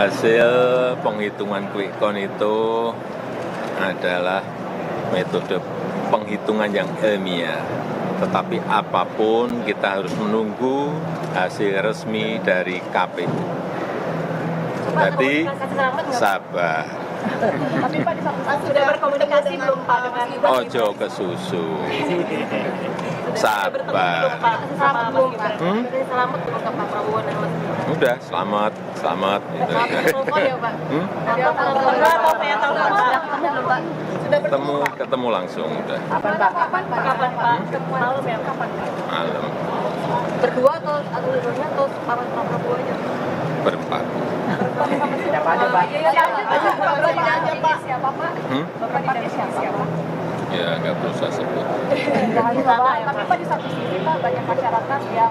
Hasil penghitungan quick count itu adalah metode penghitungan yang ilmiah. Tetapi apapun kita harus menunggu hasil resmi dari KPU. Jadi sabar. Tapi Pak di satu saat sudah berkomunikasi belum Pak dengan Ojo ke susu. Sabar. Selamat belum Pak? Selamat belum ke Pak Prabowo dan Mas Gibran? Udah, selamat. Gitu. Telepon ya Pak? Ketemu langsung udah. Kapan Pak? Malam ya? Kapan Pak? Malam Berdua atau dua-duanya atau Pak Prabowo aja? berempat. Siapa aja Pak? Bapak tidak Pak? Siapa Pak? Bapak tidak siapa? Ya nggak perlu saya sebut. Jangan salah, tapi Pak di satu sisi Pak banyak masyarakat yang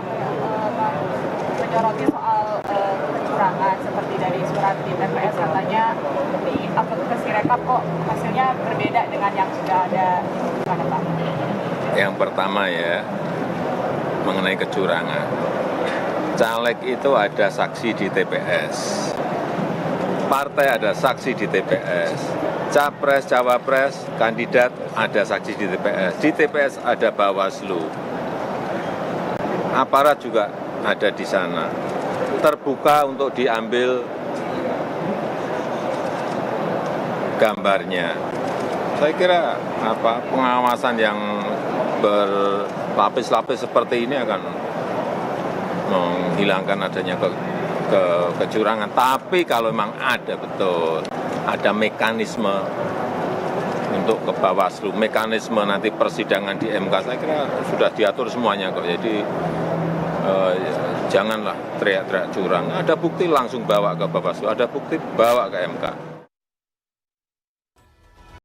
menyoroti soal kecurangan seperti dari surat di TPS katanya di upload ke Sirekap kok hasilnya berbeda dengan yang sudah ada di mana Pak? Yang pertama ya, mengenai kecurangan. Caleg itu ada saksi di TPS. Partai ada saksi di TPS. Capres, cawapres, kandidat ada saksi di TPS. Di TPS ada Bawaslu. Aparat juga ada di sana. Terbuka untuk diambil gambarnya. Saya kira pengawasan yang berlapis-lapis seperti ini akan menghilangkan adanya kecurangan. Tapi kalau memang ada betul, ada mekanisme untuk ke Bawaslu, mekanisme nanti persidangan di MK, saya kira sudah diatur semuanya kok. Jadi janganlah teriak-teriak curang. Ada bukti langsung bawa ke Bawaslu, ada bukti bawa ke MK.